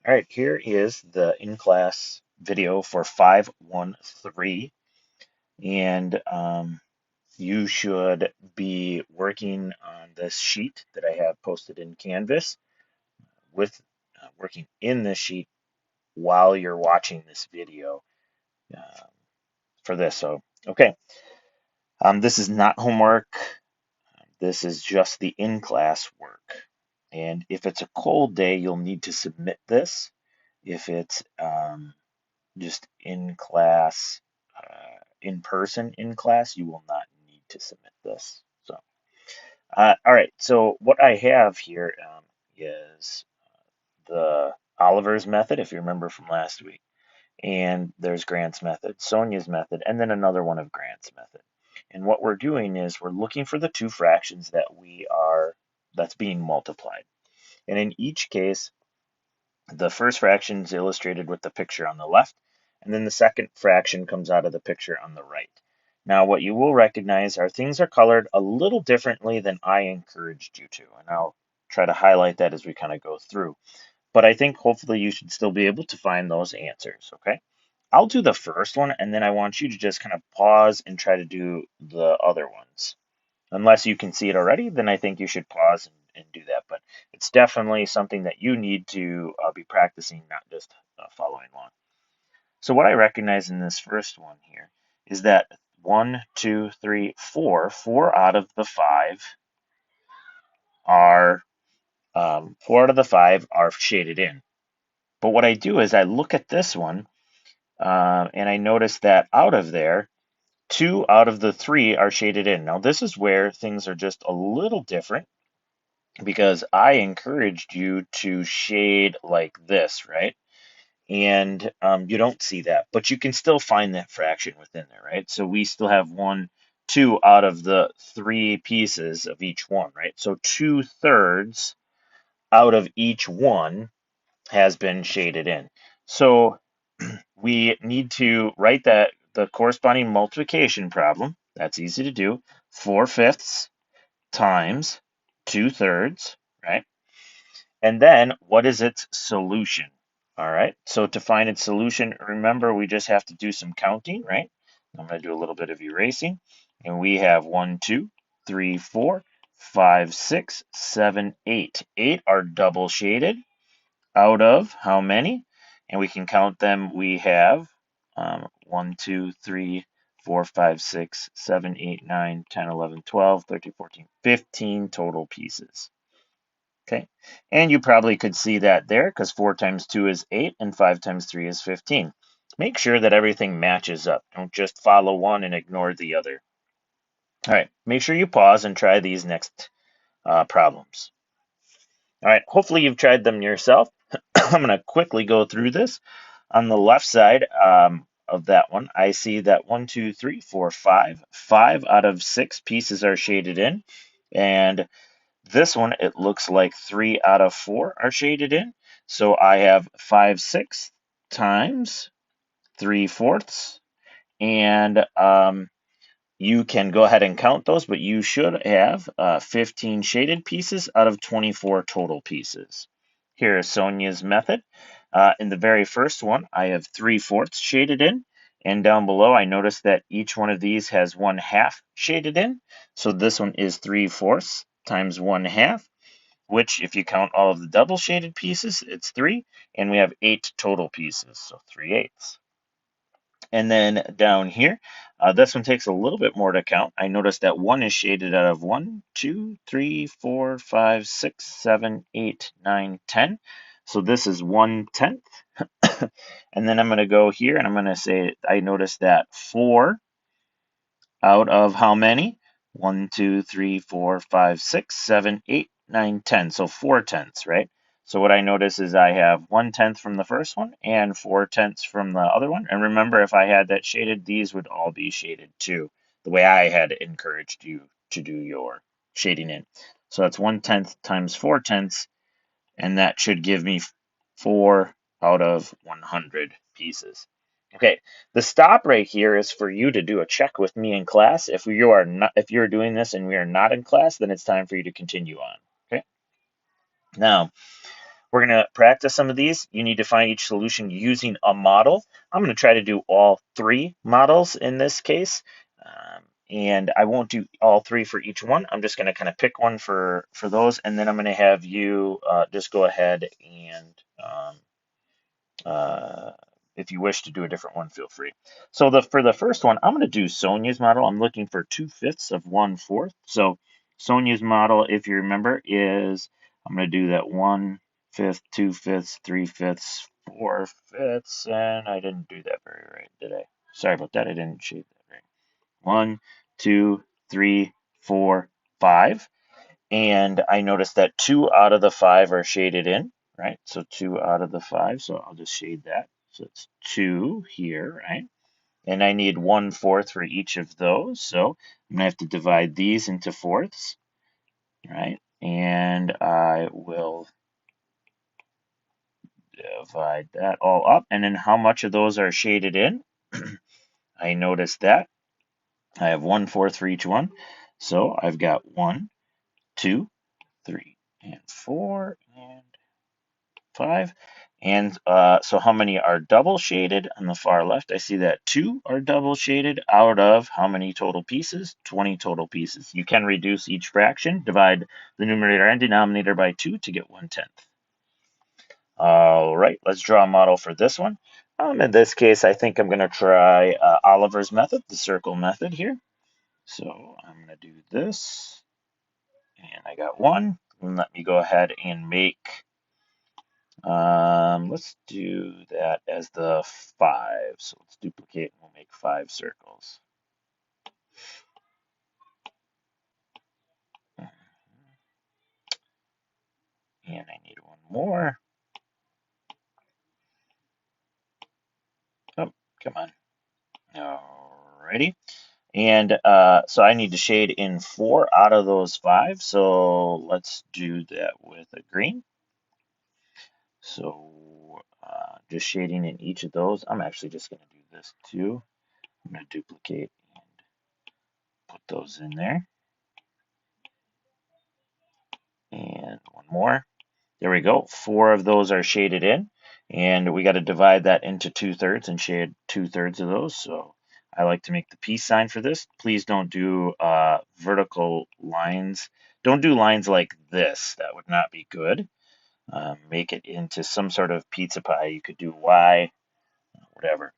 All right, here is the in-class video for 513, and you should be working on this sheet that I have posted in Canvas with working in this sheet while you're watching this video uh, for this. So, okay, this is not homework. This is just the in-class work. And if it's a cold day, you'll need to submit this. If it's just in class, in person in class, you will not need to submit this. So, all right. So what I have here is the Oliver's method, if you remember from last week, and there's Grant's method, Sonia's method, and then another one of Grant's method. And what we're doing is we're looking for the two fractions that's being multiplied. And in each case, the first fraction is illustrated with the picture on the left, and then the second fraction comes out of the picture on the right. Now, what you will recognize are things are colored a little differently than I encouraged you to, and I'll try to highlight that as we kind of go through. But I think hopefully you should still be able to find those answers, okay? I'll do the first one, and then I want you to just kind of pause and try to do the other ones. Unless you can see it already, then I think you should pause and do that. But it's definitely something that you need to be practicing, not just following along. So what I recognize in this first one here is that one, two, three, four out of the five are 4 out of the 5 are shaded in. But what I do is I look at this one and I notice that out of there, 2 out of the 3 are shaded in. Now this is where things are just a little different because I encouraged you to shade like this, right? And you don't see that, but you can still find that fraction within there, right? So we still have 2 out of the 3 pieces of each one, right? So 2/3 out of each one has been shaded in. So we need to write that the corresponding multiplication problem. That's easy to do. 4/5 times 2/3, right? And then what is its solution? All right. So to find its solution, remember we just have to do some counting, right? I'm going to do a little bit of erasing. And we have 1, 2, 3, 4, 5, 6, 7, 8. 8 are double shaded out of how many? And we can count them. We have 1, 2, 3, 4, 5, 6, 7, 8, 9, 10, 11, 12, 13, 14, 15 total pieces. Okay, and you probably could see that there because 4 times 2 is 8 and 5 times 3 is 15. Make sure that everything matches up. Don't just follow one and ignore the other. All right, make sure you pause and try these next problems. All right, hopefully you've tried them yourself. I'm going to quickly go through this. On the left side of that one, I see that 1, 2, 3, 4, 5. 5 out of 6 pieces are shaded in. And this one, it looks like 3 out of 4 are shaded in. So I have 5/6 times 3/4. And you can go ahead and count those, but you should have 15 shaded pieces out of 24 total pieces. Here is Sonia's method. In the very first one, I have 3/4 shaded in. And down below, I notice that each one of these has 1/2 shaded in. So this one is 3/4 times 1/2, which if you count all of the double shaded pieces, it's 3. And we have 8 total pieces, so 3/8. And then down here, this one takes a little bit more to count. I notice that 1 is shaded out of 1, 2, 3, 4, 5, 6, 7, 8, 9, 10. So this is 1/10. And then I'm going to go here and I'm going to say I notice that 4 out of how many? 1, 2, 3, 4, 5, 6, 7, 8, 9, 10. So 4/10, right? So what I notice is I have 1/10 from the first one and 4/10 from the other one. And remember, if I had that shaded, these would all be shaded too, the way I had encouraged you to do your shading in. So that's 1/10 times 4/10, and that should give me 4 out of 100 pieces. Okay, the stop right here is for you to do a check with me in class. If you're doing this and we are not in class, then it's time for you to continue on. Okay. Now, We're going to practice some of these. You need to find each solution using a model. I'm going to try to do all 3 models in this case. And I won't do all 3 for each one. I'm just going to kind of pick one for those, and then I'm going to have you just go ahead and uh, if you wish to do a different one, feel free. So for the first one, I'm going to do Sonia's model. I'm looking for 2/5 of 1/4. So Sonia's model, if you remember, is I'm going to do that 1/5, 2/5, 3/5, 4/5, and I didn't do that very right, did I? Sorry about that. I didn't shade that right. 1, 2, 3, 4, 5. And I noticed that 2 out of the 5 are shaded in, right? So 2 out of the 5, so I'll just shade that. So it's 2 here, right? And I need 1/4 for each of those, so I'm gonna have to divide these into fourths, right? And I will divide that all up, and then how much of those are shaded in? I noticed that I have 1/4 for each one, so I've got 1, 2, 3, and 4, and 5. And so how many are double shaded? On the far left, I see that 2 are double shaded out of how many total pieces? 20 total pieces. You can reduce each fraction, divide the numerator and denominator by 2 to get 1/10. All right, let's draw a model for this one. In this case, I think I'm going to try Oliver's method, the circle method here. So I'm going to do this, and I got 1. And let me go ahead and make let's do that as the 5. So let's duplicate and we'll make 5 circles. And I need one more. Oh, come on. Alrighty. And so I need to shade in 4 out of those 5. So let's do that with a green. So just shading in each of those. I'm actually just going to do this too. I'm going to duplicate and put those in there. And one more. There we go. 4 of those are shaded in, and we got to divide that into 2/3 and shade 2/3 of those. So I like to make the peace sign for this. Please don't do vertical lines. Don't do lines like this. That would not be good. Make it into some sort of pizza pie. You could do Y, whatever.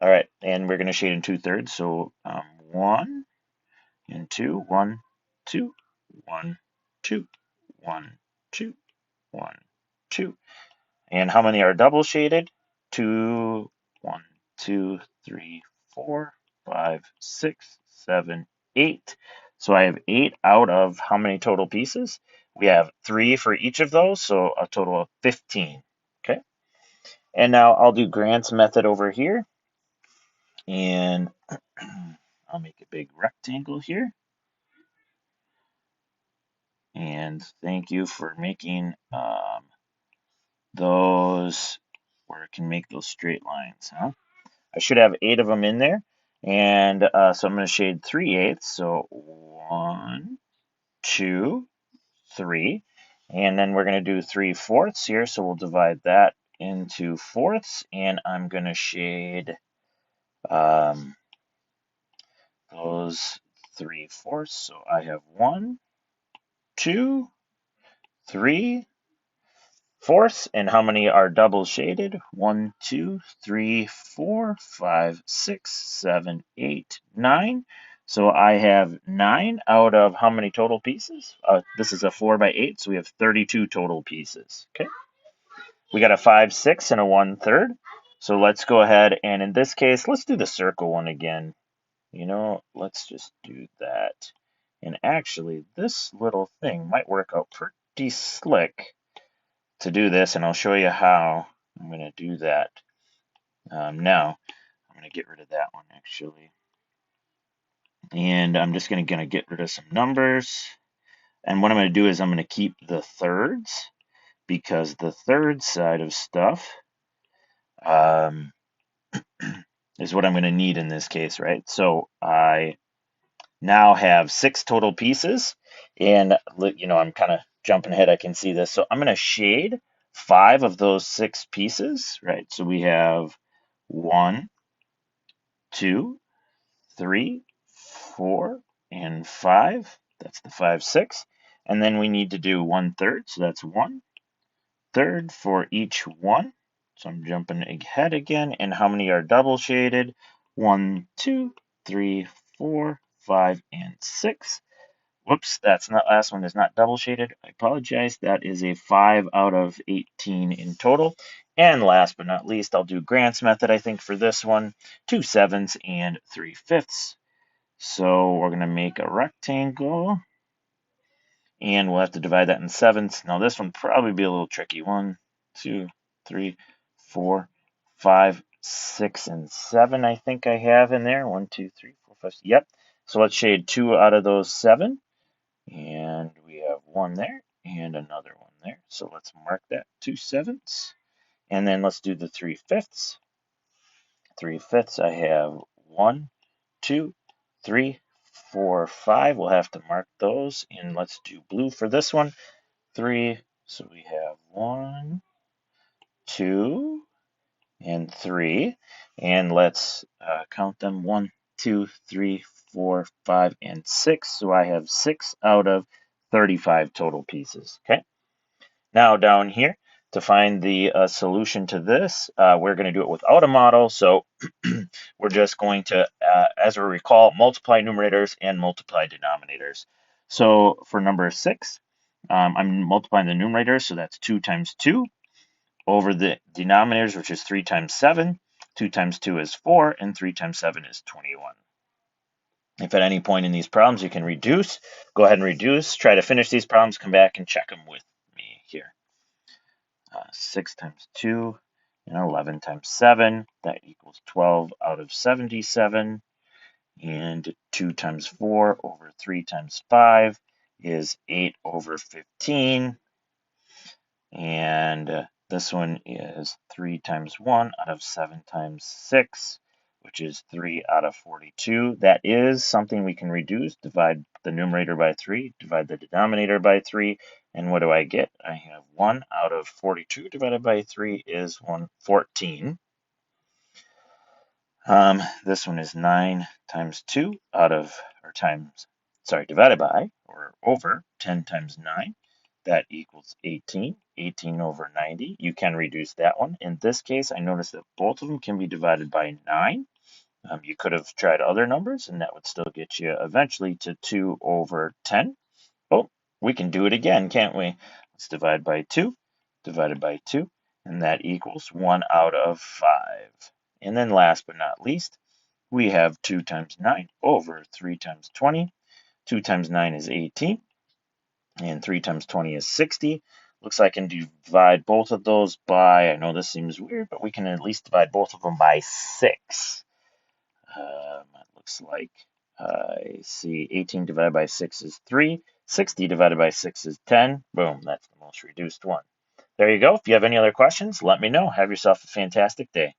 All right, and we're going to shade in 2/3. So 1 and 2, 1, 2, 1, 2, 1, 2, 1, 2. And how many are double shaded? 2, 1, 2, 3, 4, 5, 6, 7, 8. So I have 8 out of how many total pieces? We have 3 for each of those, so a total of 15. Okay. And now I'll do Grant's method over here. And I'll make a big rectangle here. And thank you for making those where it can make those straight lines, huh? I should have 8 of them in there. And so I'm going to shade 3/8. So 1, 2, 3. And then we're going to do 3/4 here. So we'll divide that into fourths. And I'm going to shade those 3/4. So I have 1, 2, 3 fourths. And how many are double shaded? 1, 2, 3, 4, 5, 6, 7, 8, 9. So I have 9 out of how many total pieces? This is a 4 by 8, so we have 32 total pieces. Okay. We got a 5, 6, and a 1/3. So let's go ahead and in this case, let's do the circle one again. Let's just do that. And actually, this little thing might work out pretty slick to do this, and I'll show you how I'm going to do that. Now, I'm going to get rid of that one actually. And I'm just going to get rid of some numbers. And what I'm going to do is I'm going to keep the thirds, because the third side of stuff is what I'm going to need in this case, right? So I now have 6 total pieces, and I'm kind of jumping ahead. I can see this. So I'm going to shade 5 of those 6 pieces, right? So we have 1, 2, 3, 4, and 5. That's the 5, 6. And then we need to do 1/3, so that's 1/3 for each one. So I'm jumping ahead again. And how many are double shaded? 1, 2, 3, 4, 5, and 6. Whoops, that's not last one is not double shaded. I apologize. That is a 5 out of 18 in total. And last but not least, I'll do Grant's method, I think, for this one. 2/7 and 3/5. So we're going to make a rectangle, and we'll have to divide that in sevenths. Now this one probably be a little tricky. 1, 2, 3, 4, 5, 6, and 7. I think I have in there. 1, 2, 3, 4, 5. Yep. So let's shade 2 out of those 7, and we have 1 there and another 1 there. So let's mark that 2/7, and then let's do the 3/5. 3/5. I have 1, 2, 3, 4, 5. We'll have to mark those, and let's do blue for this one. 3. So we have 1, 2, and 3. And let's count them. 1, 2, 3, 4, 5, and 6. So I have 6 out of 35 total pieces. Okay. Now down here, to find the solution to this, we're going to do it without a model. So we're just going to, as we recall, multiply numerators and multiply denominators. So for number 6, I'm multiplying the numerators, so that's 2 times 2, over the denominators, which is 3 times 7. 2 times 2 is 4, and 3 times 7 is 21. If at any point in these problems you can reduce, go ahead and reduce. Try to finish these problems, come back and check them with me here. 6 times 2 and 11 times 7, that equals 12 out of 77. And 2 times 4 over 3 times 5 is 8 over 15. And this one is 3 times 1 out of 7 times 6, which is 3 out of 42. That is something we can reduce. Divide the numerator by 3, divide the denominator by 3, and what do I get? I have 1 out of 42 divided by 3 is 14. This one is 9 times 2 divided by, or over, 10 times 9. That equals 18. 18 over 90. You can reduce that one. In this case, I noticed that both of them can be divided by 9. You could have tried other numbers, and that would still get you eventually to 2 over 10. Oh, we can do it again, can't we? Let's divide by 2, divided by 2, and that equals 1 out of 5. And then last but not least, we have 2 times 9 over 3 times 20. 2 times 9 is 18, and 3 times 20 is 60. Looks like I can divide both of those by, I know this seems weird, but we can at least divide both of them by 6. It looks like I see 18 divided by 6 is 3. 60 divided by 6 is 10. Boom, that's the most reduced one. There you go. If you have any other questions, let me know. Have yourself a fantastic day.